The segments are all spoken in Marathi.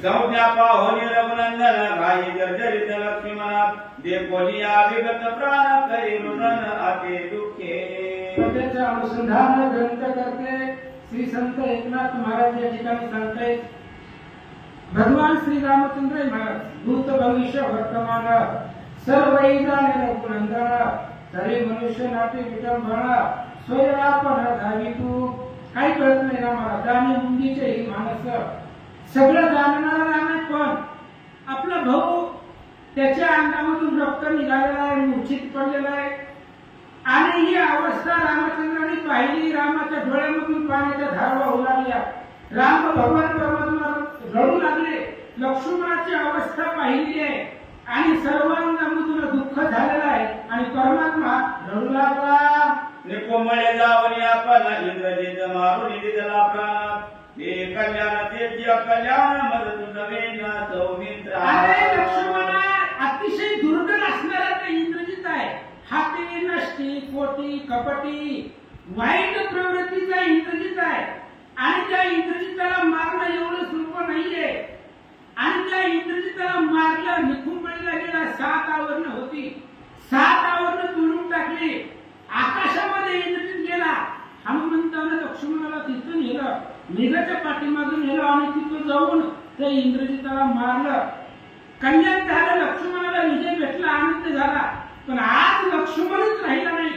संज्ञा पाहोनी रघुनंदन घाई जर्जरित लक्ष्मणात देवोनी विगत प्राण करी रुदन आते दुखे। त्याच्या अनुसंधान ग्रंथ करते श्री संत एकनाथ महाराज या ठिकाणी सांगतायत, भगवान श्री रामचंद्र महाराज भूत भविष्य वर्तमान सर्वै जाणे रघुनंदन तरी मनुष्य नाटे विटंबना स्वयंपण धावी तू। काही कळत नाही रामाला, जाणे मुंगीचे ही माणस सगळं जाणणारा राम आहे, पण आपला भाऊ त्याच्या अंगामधून रक्त निघालेला आहे, मूर्छित पडलेला आहे आणि ही अवस्था रामचंद्राने पाहिली। रामाच्या डोळ्यामधून पाण्याच्या धारा वाहू लागल्या, राम भगवान परमात्मा रडू लागले, लक्ष्मणाची अवस्था पाहिली आहे आणि सर्वांगामधून दुःख झालेलं आहे आणि परमात्मा रडू लागला। निकोमळे जावनी आपला इंद्रजित मारून दिला प्राण ते कल्याण तेजी कल्याण मदत नवेना सौमित्र। अरे लक्ष्मणा, अतिशय दुर्गण असणारा ते इंद्रजित आहे, हाती नष्टी कोटी कपटी वाईट प्रवृत्तीचा इंद्रजित आहे आणि त्या इंद्रजिताला मारणं एवढं सोपं नाहीये आणि त्या इंद्रजिताला मारलं, निकुंभळीला गेला, 7 आवरणं होती, 7 आवरणं तोडून टाकली, आकाशामध्ये इंद्रजित गेला। हनुमंतानं लक्ष्मणाला तिथून नेलं, मेघाच्या पाठीमागून नेलं आणि तिथून जाऊन त्या इंद्रजिताला मारलं। कल्याण झालं, लक्ष्मणाला विजय भेटला, आनंद झाला, पण आज लक्ष्मणच राहिला नाही।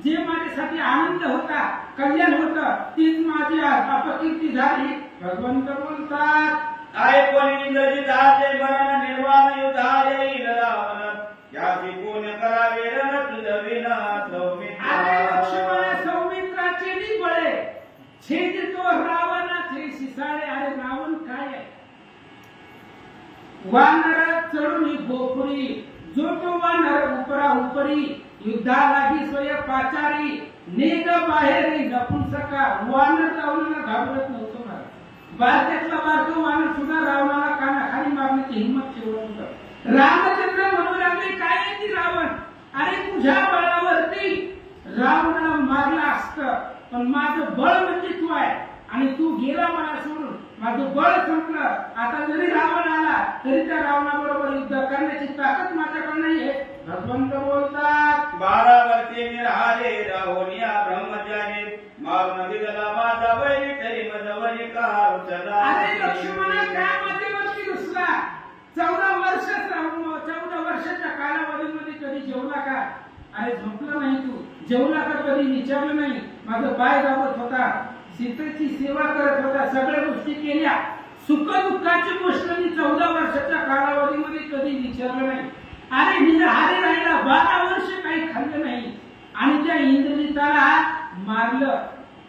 जे माझ्यासाठी आनंद होता, कल्याण होतं, तीच माझी अपकीर्ती झाली। भगवंत बोलतात, आय कोणी इंद्रजित आजे मरण निर्वाण युद्धा येईल रावण याची कोण करावे रण तुझ विना सौमित्र। अरे लक्ष्मणा, सौमित्राचे बळे छेद तो रावणाचे शिसाळे। अरे रावण काय आहे, वानर चढून भोपुरी, जो तो वानर उपरा उपरी युद्धा लागी स्वय पाचारी नेग बाहेर नपुंसका। वानर रावणाला घाबरत नव्हतं, भारतातला बारका वानर सुद्धा रावणाला कानाखाली मारण्याची हिंमत ठेवत होता। रामचंद्र म्हणू लागले, काय आहे ती रावण, अरे तुझ्या बळावरती रावणाला मारला असतं, पण माझं बळ म्हणजे तू आहे आणि तू गेला मला सोडून, माझं बळ संपलं। आता जरी रावण आला तरी त्या रावणाबरोबर युद्ध करण्याची ताकद माझ्याकडे नाहीये। भगवंत बोलतात, 12 वर्षे निराले राहोनिया ब्रह्मचारी मारून दिला माझा वैरी तरी मजवरी का उचला। अरे लक्ष्मणा, काय माझ्यावरती रुसला, 14 वर्षाच्या कालावधीमध्ये कधी जेवला का? अरे झोपला नाही तू, जेवला का कधी विचारलं नाही, माझं पाय दाबत होता, सीतेची सेवा करत होता, सगळ्या गोष्टी केल्या, सुख दुःखाची गोष्ट मी 14 वर्षाच्या कालावधीमध्ये कधी विचारलं नाही। अरे निराहारी राहिला, 12 वर्ष काही खाल्लं नाही आणि त्या इंद्रजिताला मारलं,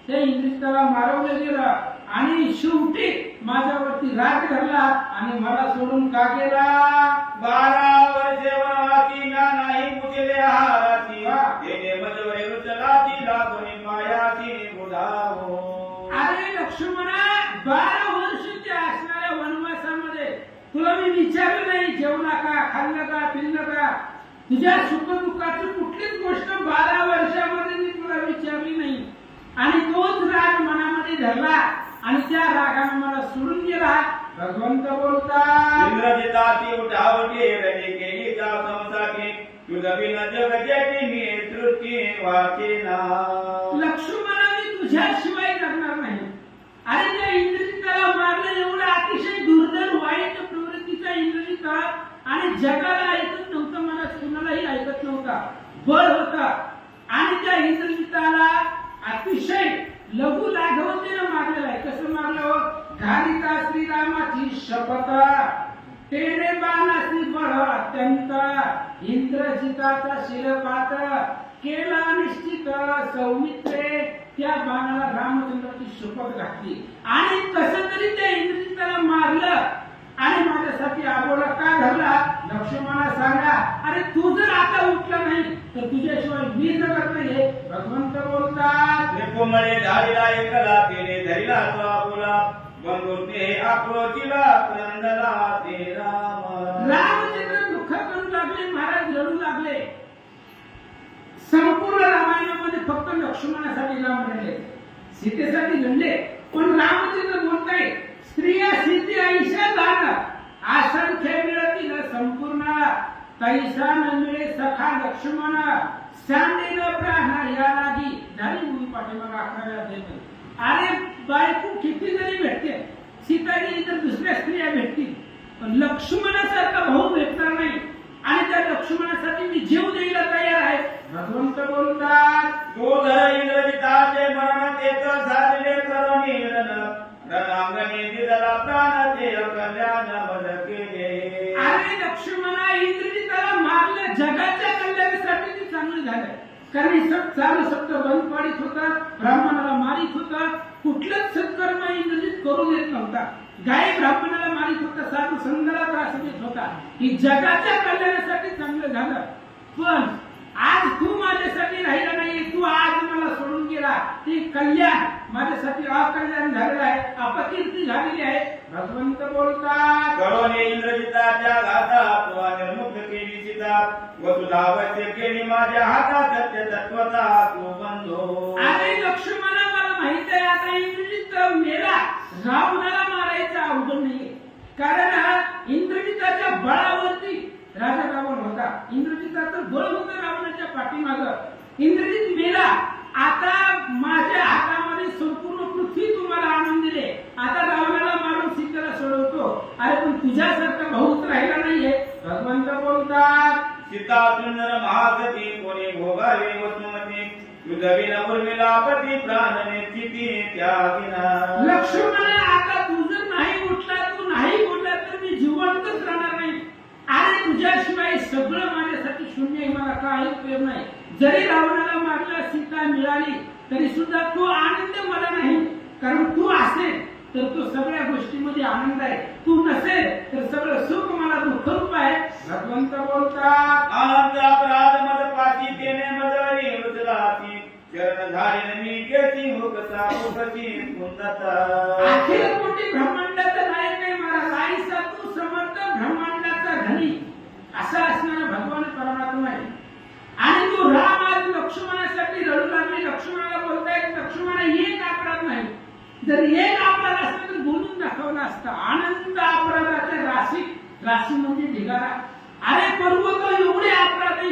त्या इंद्रजिताला मारवलं गेलं आणि शेवटी माझ्यावरती राग धरला आणि मला सोडून का गेला? 12 वर्षे वनवासी नाही मुझे हाराती तेने मजवरी रुचलाती लागोनी मायाती बुधावो। अरे लक्ष्मणा, 12 वर्षाच्या असणाऱ्या वनवासामध्ये तुला मी विचारलं नाही, जेवला का, खाल्लं का, पिल्लं का, तुझ्या सुख दुःखाची कुठलीच गोष्ट 12 वर्षामध्ये मी तुला विचारली नाही आणि तोच राग मनामध्ये धरला आणि त्या रागाने मला सोडून गेला। भगवंत बोलतात, इंद्रजिताची उठावटी रणी केली जा संसाकी तुझ बिना जग जेटी मी सृष्टी वाचेना। लक्ष्मणा, मी तुझ्याशिवाय जगणार नाही। अरे त्या इंद्रजिताला मारलं, एवढा अतिशय दुर्धर वाईट प्रवृत्तीचा इंद्रजित आणि जगाला ऐकत नव्हतं, मला कुणालाही ऐकत नव्हता, बळ होता आणि त्या इंद्रजिताला अतिशय लघु लाघवतेनं मारलेलं आहे। कसं मारलं? घालिता श्रीरामाची शपथ तेरे बाणासी बळ अत्यंत इंद्रजिताचा शिरपात केला निश्चित सौमित्रे। त्या बाणाला रामचंद्राची शपथ घातली आणि कसं तरी त्या इंद्रजिताला मारलं आणि माझ्यासाठी आबोला का धरला? लक्ष्मणा सांगा, अरे तू जर आता उठला नाही तर तुझ्याशिवाय मी जगत नाही। भगवंत बोलतात, निकुंभळे झालेला एकला तेने धरिला तो आबोला बंधुते आक्रोशिला क्रंदला ते राम। रामचंद्र दुःख करू लागले, महाराज रडू लागले। संपूर्ण रामायणामध्ये फक्त लक्ष्मणासाठी राम रडले, सीतेसाठी रडले, पण रामचंद्र बोलताय स्त्रिया सीते आईशा जाणं तैसा न मिळे सखा लक्ष्मण सांडेल प्राण या लागी झाली मूवी पाठीमाग 11व्या अध्यायामध्ये. अरे बायको किती जरी भेटते, सीताजी तर दुसऱ्या स्त्रिया भेटतील, पण लक्ष्मणासारखा भाऊ भेटणार नाही. आणि त्या लक्ष्मणासाठी मी जीव द्यायला तयार आहे. भगवंत बोलतात, तो धर इंद्रजिताचे मरण तेच साधले करुणी रणांगणी दिदला प्राण ते कल्याण मद केले. अरे लक्ष्मणा, इंद्रजिताला मारलं जगाच्या कल्याणासाठी ते चांगलं झालं. कारण चालू सप्त बंद पाडित होता, ब्राह्मणाला मारित होता, कुठलंच सत्कर्म इंद्रजित करू देत नव्हता. गाय ब्राह्मणाला मारित होता, साधू संघाला त्रास देत होता. ही जगाच्या कल्याणासाठी चांगलं झालं. पण आज तू माझ्यासाठी राहिला नाही, तू आज मला सोडून गेला, ते कल्याण माझ्यासाठी अकल्याण झालेलं आहे, अपकीर्ती झालेली आहे. भगवंत बोलतात, करुणी इंद्रजिताच्या घातात तुला निर्मुक्त केली सीता व तुला अवश्य केली माझ्या हातात सत्य तत्वता तू बंधो. अरे लक्ष्मणा, मला माहित आहे आता इंद्रजित मेला, रावणाला मारायचा अवघड नाहीये. कारण इंद्रजिताच्या बळावरती राजा रावण होता. इंद्रजिताचं बळ होतं रावणाच्या पाठीमागं. इंद्रजित मेला, आता माझ्या हातामध्ये संपूर्ण पृथ्वी तुम्हाला आणून दिले. आता रावणाला मारून सीतेला सोडवतो. अरे पण तुझ्यासारखा भाऊच राहिला नाहीये. भगवंत बोलतात, सीता सुंदर महासती कोणी भोगावे वसुमती युद्धवीन उर्मिलापती प्राणने स्थिती त्यागिना. लक्ष्मणा, आता तू जर नाही उठला, तू नाही बोलला तर मी जिवंतच राहणार नाही. अरे तुझ्याशिवाय सगळं माझ्यासाठी शून्य आहे, मला काही उपयोग नाही. जरी रावणाला मारलं, सीता मिळाली, तरी सुद्धा तो आनंद मला नाही. कारण तू असेल तर तो सगळ्या गोष्टीमध्ये आनंद आहे, तू नसेल तर सगळं सुख मला दुःख रूप आहे. भगवंत बोलतात, आनंद अपराध मद पाची तेने मदरी उचलाती चरण धारिन मी केती मुकसा मुकती कुंदता. अखिल कोटी ब्रह्मांडाचा नायक आहे मला, राईसा तू समर्थ ब्रह्मांडाचा धनी असा असणारा भगवान परमात्मा आहे. आणि तू राम आज लक्ष्मणासाठी रडू लागली. लक्ष्मणाला बोलताय, लक्ष्मणा एक अपराध नाही, जर एक अपराध असता तर बोलून दाखवला असता. आनंद अपराधाच्या राशी म्हणजे ढिगारा. अरे पर्वत एवढे अपराध आहे,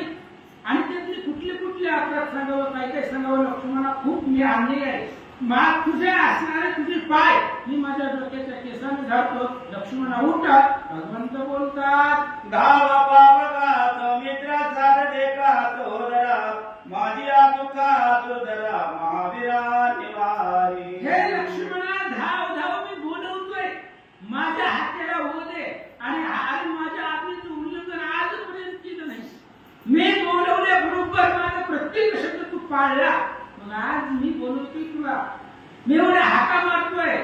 आणि त्यातले कुठले कुठले अपराध सांगावं, काय काय सांगावं. लक्ष्मणा, खूप मी आणले आहे. माग तुझे असणारे तुझे पाय मी माझ्या डोक्याच्या केसाने झाडतो. लक्ष्मणा उठा. भगवंत बोलतात, धावा पावका मित्रा साध देखा तोदरा माझी दुखा तुदरा महावीरा निवारी. हे लक्ष्मणा, धाव धाव, मी बोलवतोय, माझ्या हाताला होऊ दे. आणि आज माझ्या आज्ञेचं उल्लंघन आजपर्यंत केलं नाही. मी बोलवल्याबरोबर माझा प्रत्येक शब्द तू पाळला. मग आज मी बोलवतोय तुला, मी एवढ्या हाका मारतोय.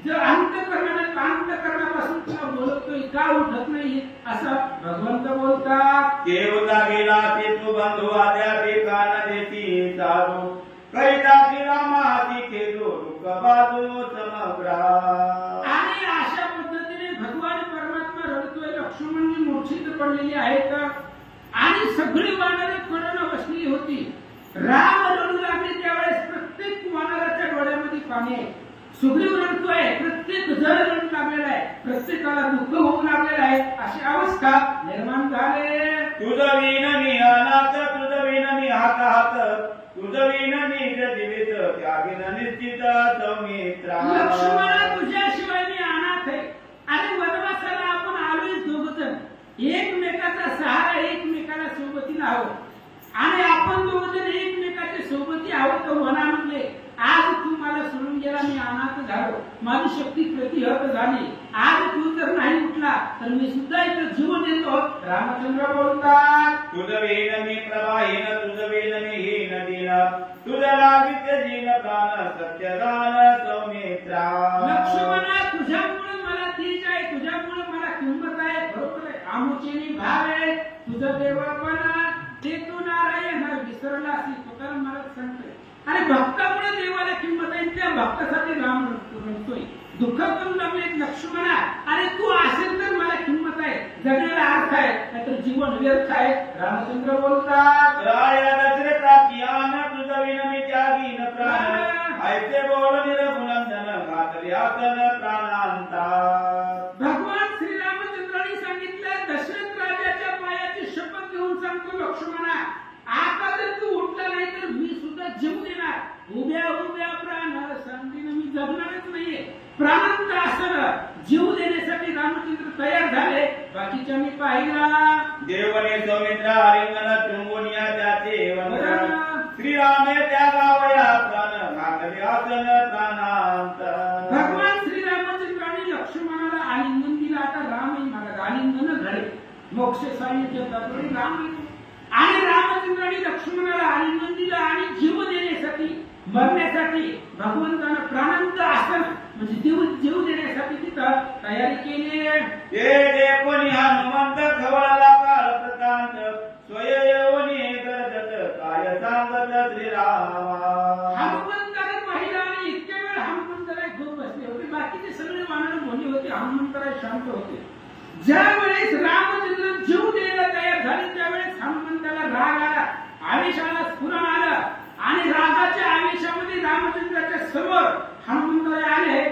जर अंतकरणापासून तुला बोलवतोय, का उठत नाही असं भगवंत बोलतात. देवता गेला ते तू बंधू आद्या बेकान देती चालू करिता श्रीरामाची खेळू दुःख बाजू समग्रा. आणि अशा पद्धतीने भगवान परमात्मा रडतोय. लक्ष्मणजी मूर्छित पडलेली आहेत आणि सगळी वानरं कडनं बसली होती. राम रडू लागले त्यावेळेस प्रत्येक वानराच्या डोळ्यामध्ये पाणी आहे. सुग्रीव रडतोय, प्रत्येक जण रडू लागलेला आहे, प्रत्येकाला दुःख होऊ लागलेलं आहे. अशी अवस्था निर्माण झाले. तुझं विन मी अनाथ तुझं विन मी हात तुझं विन मी जीवित त्यागिन निश्चित सौमित्रा. लक्ष्मणा, तुझ्याशिवाय मी अनाथ आहे. अरे वनवासाला आपण आलोय दोघजण, एकमेकाचा सहारा, एकमेकाला सोबतीला आहोत. आणि आपण दोघजण एकमेकाच्या सोबती आहोत वनामधले. आज तू मला सोडून गेला, मी अनाथ झालो, माझी शक्ती प्रतिहत झाली. आज तू जर नाही उठला तर मी सुद्धा इथं जीवन देतो. रामचंद्र बोलतात, तुझं विन मी प्रवाहीन तुझं विन मी हीन दिन तुझं लागित जीन प्राण सत्यदान सौमित्रा. लक्ष्मणा, तुझ्यामुळे मला तेज आहे, तुझ्यामुळे मला किंमत आहे. बरोबर आहे, आमुचेनी भाव आहे. तुझं देवपणा ते तू नारायण विसरला असेल, तुकाराम महाराज सांगतोय. आणि भक्तामुळे देवाला किंमत आहे, त्या भक्तासाठी राम रडतोय. दुःख करू लागले लक्ष्मणा, अरे तू असेल तर मला किंमत आहे, जगण्याला अर्थ आहे, नाहीतर जीवन व्यर्थ आहे. रामचंद्र बोलतात, राया दशरथा कियान तुझं विन मी त्यागीन प्राण ऐसे बोल निरगुणंदन घातली आसन प्राणांता. भगवान श्रीरामचंद्रांनी सांगितलं, दशरथ राजाच्या पायाची शपथ तयार झाले, बाकीच्या मी पाहिला. देवने सौमित्र आलिंगन चुंबुनिया त्याचे वंदन. बरं. श्रीरामे त्या गावया प्राण घातले आसन प्राणांत. भगवान श्रीरामचंद्राने लक्ष्मणाला आलिंगन दिलं. आता राम मला आलिंगन घडे मोक्ष साहित्य राम आणि रामचंद्राने लक्ष्मणाला आलिंगन दिलं आणि जीव देण्यासाठी मरण्यासाठी भगवंतानं प्राणांत आसन म्हणजे जीव देण्यासाठी तिथं तयारी केली. ते कोणी हनुमंत खवळला काळ प्रकांत स्वयंयोनी गरजत काय सांगत श्रीरामा. हनुमंताने पाहिलं आणि इतक्या वेळ हनुमंतराय खूप बसले होते. बाकीचे सगळे वानर बोलले होते, हनुमंतराय शांत होते. ज्या वेळेस रामचंद्र जीव द्यायला तयार झाले त्यावेळेस हनुमंताला राग आला, आवेशाला स्फुरण आलं आणि रागाच्या आवेशामध्ये रामचंद्राच्या समोर हनुमंतराय आले.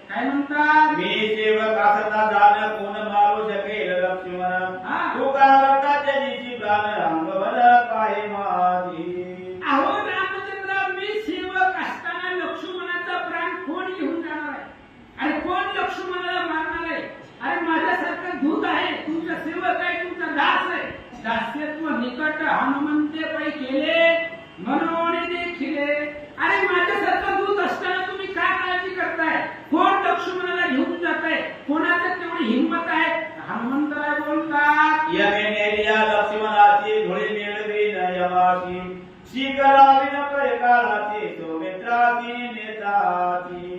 काय म्हणतात? मी सेवक असता जाण कोण मारू शकेल लक्ष्मण. हा. तू का रक्ताच्या दिशी प्राण अंगवल पाहे माझी. अहो रामचंद्र, मी सेवक असताना लक्ष्मणाचा प्राण कोण घेऊन जाणार आहे? अरे कोण लक्ष्मणाला मारणार आहे? अरे माझ्यासारखा दूत आहे, तुमचा सेवक आहे, तुमचा दास आहे. दास्यत्व निकट हनुमंते पै केले म्हणून देखिले. अरे माझ्यासारखा दूत असताना तुम्ही काय काळजी करताय? कोण लक्ष्मणाला घेऊन जाताय? कोणाचं तेवढी हिंमत आहे? हनुमंतराय बोलतात, यमेनेरिया लक्ष्मणाची धुळी मिळवी नयमाशी. शिकलावी न काळाची सौमित्राची नेताची.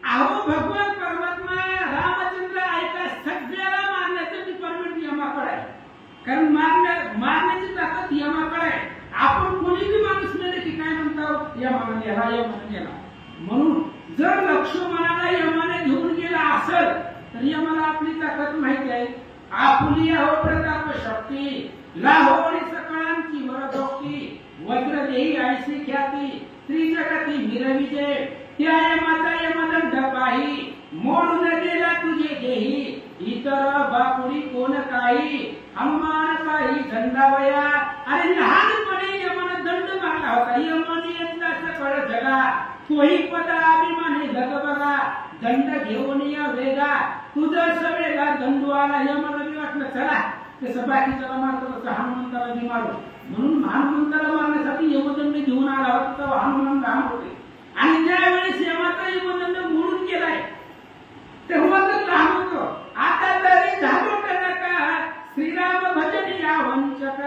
अहो भगवान परमात्मा रामचंद्र ऐका, सगळ्याला मारण्यासाठी परमिट यमाकडे आहे. कारण मारण्याची ताकद यमाकडे आहे. आपण कोणी बी माणूस मेले की काय म्हणतो, यमाने गेला, यमाने गेला. म्हणून जर लक्ष्मणाला यमाने घेऊन गेला असेल तर यमाला आपली ताकद माहिती आहे. आपुली अहो प्रताप शक्ती, लाहोरी सकळांची वरदोक्ती, वज्र देही ऐशी ख्याती, त्रिजगती मिरविजे. त्या यमाचा यमदंड पाही, मोडून गेला तुझे देही. इतर बापुडी कोण काही, हनुमान पाही दंडावया. अरे लहानपणी यमानं दंड मारला होता. यमाने यंदा सकळ जगा, तोही पद अभिमाने जग बघा. दंड घेऊन या वेगा, तुझं सवेगा दंडू आला. यमाला बी वाटलं चला तसं बाकीच्याला मारतो तसं हनुमंताला बी मारू. म्हणून हनुमंताला मारण्यासाठी यमदंड घेऊन आला होता. तेव्हा हनुमान लहान होते आणि ज्यावेळेस यमाचा यमदंड मोडून गेलाय तेव्हा तर लहान होतो. आता तरी झालो का श्रीराम भजन या वंचक.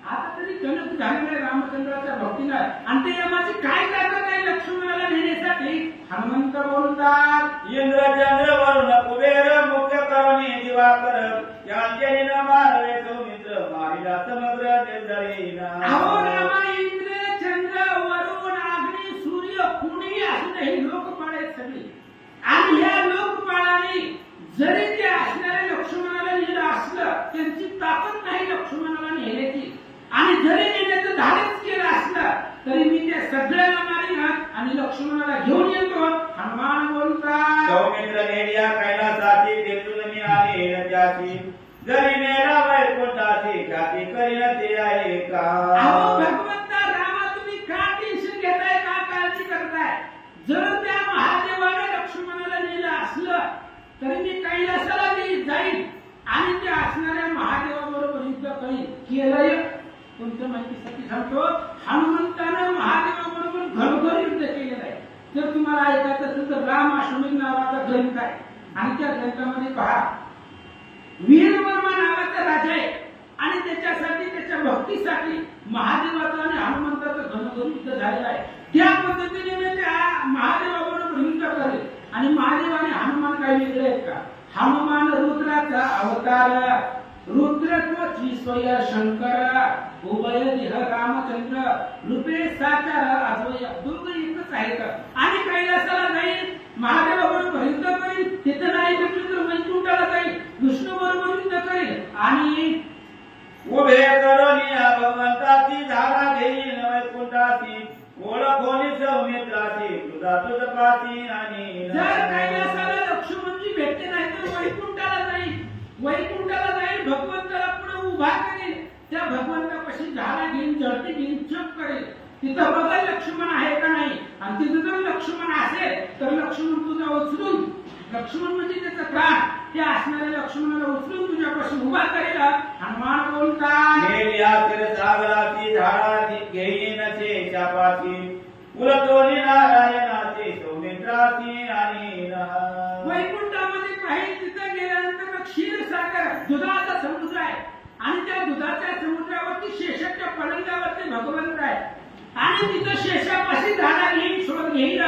आता तरी जनक झालेला रामचंद्राच्या भक्तीला आणि ते यमाची काय ताकद आहे लक्ष्मणाला नेण्यासाठी. हनुमंत बोलतात, इंद्र चंद्र वरुण कुबेर मुख्य करुणी दिवाकर. यांचे न मारवे सौमित्र मारिला समग्र निर्धरीना. अहो रामा, इंद्र चंद्र वरुण अग्नी सूर्य कुणी असू दे, हे लोकपाळ आहेत सगळी. आणि ह्या लोकपाळाने जरी ते असणाऱ्या लक्ष्मणाला नेलं असलं त्यांची ताकद नाही लक्ष्मणाला नेण्याची. आणि जरी नेण्याचं धाडस केलं असलं तरी मी त्या सगळ्याला मारीन आणि लक्ष्मणाला घेऊन येतो. हनुमान बोलतात, सौमित्र नेल्या कैलासाची तेथून मी आले त्याची. जरी नेला वैकुंठाची ख्याती करीन ते आहे का. अहो भगवंता रामा, तुम्ही का टेन्शन घेताय, का काळजी करताय? जर त्या महादेवाने लक्ष्मणाला नेलं असलं तरी मी कैलासाला जाईल आणि त्या असणाऱ्या महादेवाबरोबर युद्ध करीन. केलंय तुमच्या माहितीसाठी सांगतो, हनुमंतानं महादेवाबरोबर घरोघर युद्ध केलेलं आहे. जर तुम्हाला ऐकायचं असेल तर राम अश्वमेध नावाचा ग्रंथ आहे आणि त्या ग्रंथामध्ये पहा, वीरवर्मा नावाचा राजा आहे आणि त्याच्यासाठी त्याच्या भक्तीसाठी महादेवाचं आणि हनुमंताचं घरोघर युद्ध झालेलं आहे. त्या पद्धतीने मी त्या महादेवाबरोबर युद्ध करेल. आणि महादेव आणि हनुमान काही वेगळे आहेत का? हनुमान रुद्राचा अवतार, रुद्रत्वची स्वय शंकर, उभय देह रामचंद्र, रूपे साचार अद्वय. दोघं एकच आहेत. आणि कैलासाला जाईल, महादेवाबरोबर युद्ध करेल. तिथं नाही भेटलं तर वैकुंठाला जाईल, विष्णू बरोबर युद्ध करेल. आणि उभे करुणी भगवंताची धारा घेईन वैकुंठाची. ओळखोनी सौमित्राची तुझा तुझ पाची. आणि जर कैलासाला लक्ष्मणजी भेटले नाही तर वैकुंठाला जाईल. वैकुंठाला जाईल, भगवंताला पुढे उभा करेल. त्या भगवंतापाशी झाडा घेईन, जळती घेईन, चप करेल. तिथं बघा लक्ष्मण आहे का नाही. आणि तिथं जर लक्ष्मण असेल तर लक्ष्मण तुझा उचलून लक्ष्मण म्हणजे त्याचा प्राण. त्या असणाऱ्या लक्ष्मणाला उचलून तुझ्यापासून उभा करेल. हनुमान बोलतात मेल्या क्षीरसागराची झाडाची घेईन शेषापाशी उलटोनी नारायणाचे सौमित्राची आणि वैकुंठामध्ये काही तिथं गेल्यानंतर क्षीरसागर दुधाचा समुद्र आहे आणि त्या दुधाच्या समुद्रावरती शेषाच्या पलंगावरती भगवंत आहे आणि तिथं शेषापाशी झाडा घेईन शोध घेईल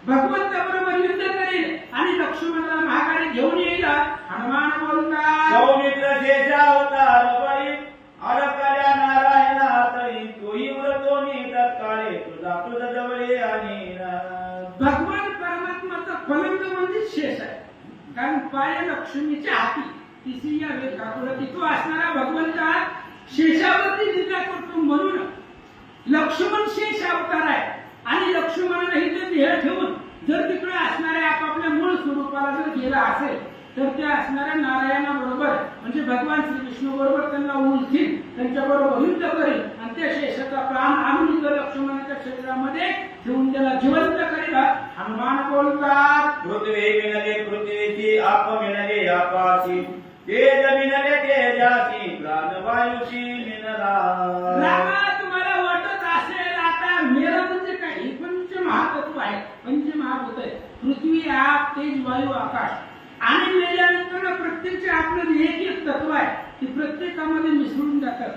भगवंताबरोबर युद्ध करेल आणि लक्ष्मणाला महागाडी घेऊन येईल. हनुमान बोलतात सौमित्र शेषावतार बळी अडकल्या नारायणातळी तोही व्रतोनी तत्काळे तुझा जवळे आणि भगवान परमात्माचा पलंग म्हणजे शेष आहे कारण पाय लक्ष्मीच्या हाती तिची या वेदापुरती तो असणारा भगवंता शेषावरती विद्या करतो म्हणून लक्ष्मण शेष अवतार आहे आणि लक्ष्मणाला इथे देह ठेवून जर तिकडे असणाऱ्या आपापल्या मूळ स्वरूपाला जर गेला असेल तर त्या असणाऱ्या नारायणाबरोबर म्हणजे भगवान श्रीकृष्ण बरोबर त्यांना उलथील त्यांच्याबरोबर युद्ध करेल आणि त्या शेषाचा प्राण आणून इथं लक्ष्मणाच्या शरीरामध्ये ठेवून त्याला जिवंत करेल. हनुमान बोलतात पृथ्वी मिनले पृथ्वीची आप मिनले आकाशी तेज मिनले तेजाशी प्राणवायुशी मिनला. रामा तुम्हाला वाटत असेल आता मेरा म्हणजे काय हे पंचमहातत्व आहे. पंचमहाभूत आहे पृथ्वी आप तेज वायू आकाश आणि मेल्यानंतर प्रत्येक आपलं एक एक तत्व आहे ते प्रत्येकामध्ये मिसळून जातात.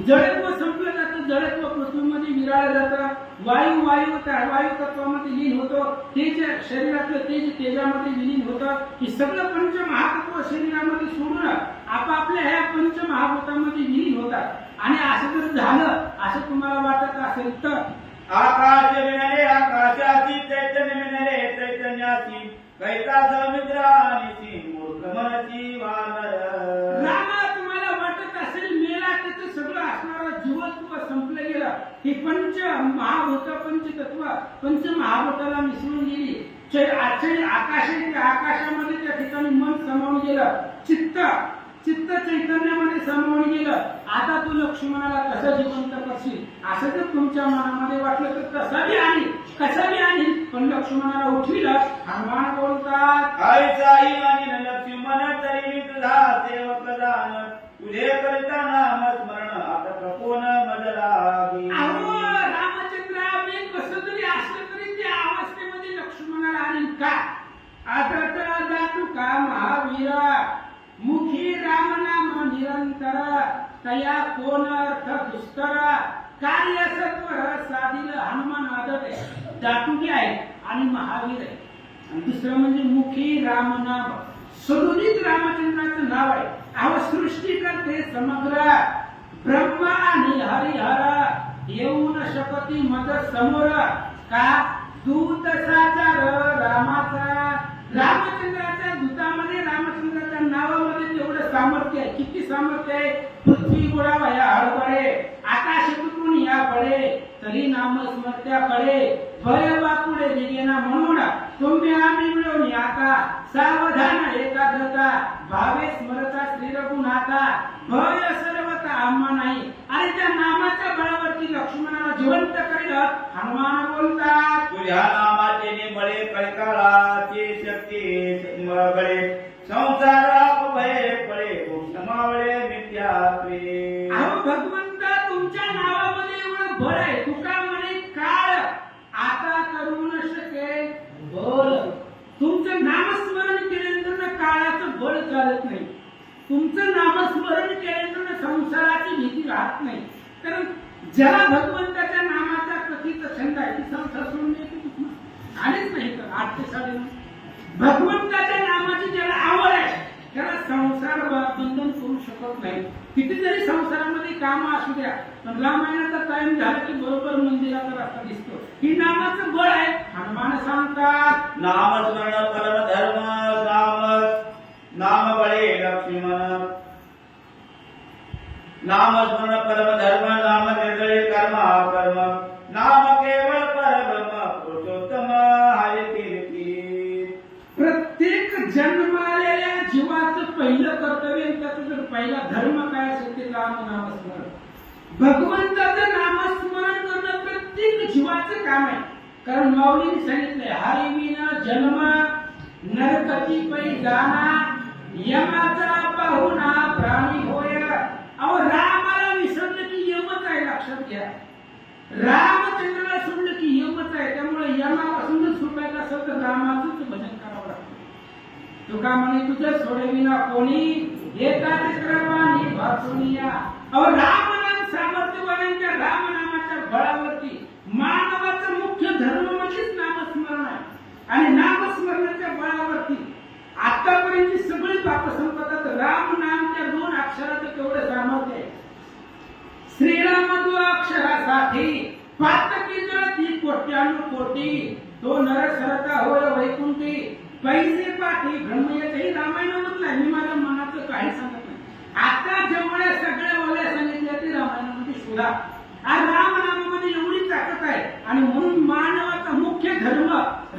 जडत्व संपलं जातं जडत्व पृथ्वीमध्ये विराळलं जातं वायू तत्वामध्ये लीन होतं तेज शरीरातलं तेज तेजामध्ये विलीन होतं. हे सगळं पंचमहातत्व शरीरामध्ये सोडून आपापल्या ह्या पंचमहाभूतामध्ये विलीन होतात आणि असं जर झालं असं तुम्हाला वाटत असेल तर आकाश मिनले आकाशाची चैतन्य मिनले चैतन्याची कैता समुद्राची मूर्खमनची वानर. रामा तुम्हाला वाटत असेल मेला त्याचं सगळं असणारं जीवत्व संपलं गेलं हे पंच महाभूत पंचतत्व पंच महाभूताला मिसळून गेली. आकाशामध्ये त्या ठिकाणी मन सामावून गेलं चित्त चैतन्यामध्ये सामावून गेलं. आता तू लक्ष्मणाला कसं जिवंत करशील असं जर तुमच्या मनामध्ये वाटलं तर कसं बी आणि पण लक्ष्मणाला उठविलं. हनुमान बोलतात आईचाही आणि लक्ष्मण तरी मी तुझा सेवक दान तुझे करिता नाम स्मरण आता कोण मजला. अहो रामचंद्र मी कसं जरी असलं तरी त्या अवस्थेमध्ये लक्ष्मणाला आणीन का. आता जातू का महावीरा मुखी राम नाम निरंतर तया कोण अर्थ दुष्कर कार्य सत्वर साधिल. हनुमान आदत आहे दाटुकी आहे आणि महावीर आहे आणि दुसरं म्हणजे मुखी राम नाम सदुदित रामचंद्राचं नाव आहे. अहो सृष्टी करते समग्र ब्रह्मा आणि हरिहर येऊ न शकती मज समोर का दूत साचार रामाचा. रामचंद्राच्या दूतामध्ये रामचंद्राच्या नावामध्ये तेवढं सामर्थ्य आहे. किती सामर्थ्य आहे. पृथ्वी गोळावया हरपडे आकाश तुटून या पडे तरी नाम स्मर्त्याकडे भय बापुडे दिगेना म्हणून तुम्ही आम्ही मिळून आता सावधान एकाग्रता भावे स्मरता श्री रघुनाथा भय सर्वता आम्हा नाही. आणि त्या नामाच्या बळावरती लक्ष्मणाला जिवंत करील. हनुमान बोलतात तुझ्या नामाचे निमळे कळकाळाची शक्ती मगळे संसाराप भये पळे समावळे मिथ्यात्वे. अहो भगवंता तुमच्या नावामध्ये एवढं बळ आहे. तुका म्हणे काळ आता करू न शके बळ. तुमचं नामस्मरण केल्यानंतर काळाचं बळ चालत नाही. तुमचं नामस्मरण केल्यानंतर संसाराची भीती राहत नाही. कारण ज्याला भगवंताच्या नामाचा कथित छंद आहे ती संसार सोडून आलीच नाही तर 8 ते 9:30 भगवंताच्या नामाची ज्याला आवड आहे त्याला संसार बंधन करू शकत नाही. किती जरी संसारामध्ये काम असू द्या पण रामायणाचा टाइम झाला की बरोबर मंदिराचा रस्ता दिसतो. ही नामाचं बळ आहे. हनुमान सांगतात नामस्मरण परम धर्म नाम बळे लक्ष्मण. नामस्मरण परम धर्म नाम निर्गळे कर्म कर्म नाम केवळ परब्रह्म पुरुषोत्तम हरी कीर्ती. प्रत्येक जन्मालेल्या जीवाचं पहिलं कर्तव्य त्याचं जर पहिला धर्म काय असेल ते नामस्मरण. भगवंताचं नामस्मरण करणं प्रत्येक जीवाचं काम आहे. कारण माऊलीने सांगितलंय हरिविना जन्म नरक वची पै जाना यमाचा पाहुणा प्राणी होय. अहो रामाला विसरलं की यमच आहे, लक्षात घ्या. रामचंद्राला सोडलं की यमच आहे. त्यामुळे यमापासून सुटायचं असेल तर रामाचंच भजन करावं लागतं. तुका म्हणे तुझं सोडविना कोणी एका चक्रवाणी भासुनिया. अहो रामनाम सामर्थ्यवानांच्या रामनामाच्या बळावरती मानवाचा मुख्य धर्म म्हणजेच नामस्मरण आहे. आणि नामस्मरणाच्या बळावरती आतापर्यंतची सगळी पाप संपतात. राम नामच्या 2 अक्षराचं केवढं सामर्थ्य आहे. श्रीराम 2 अक्षरासाठी पातकी जळती कोट्यानु कोटी. तो नर सरता होय वैकुंठी. पैसे पाठी ब्रह्मयतही रामायणामधलं आहे. मी माझ्या मनाचं काही सांगत नाही. आता जेवढ्या सगळ्या ओल्या सांगितल्या ते रामायणामध्ये शोधा. आज रामनामामध्ये एवढी ताकद आहे. आणि म्हणून मानवाचा मुख्य धर्म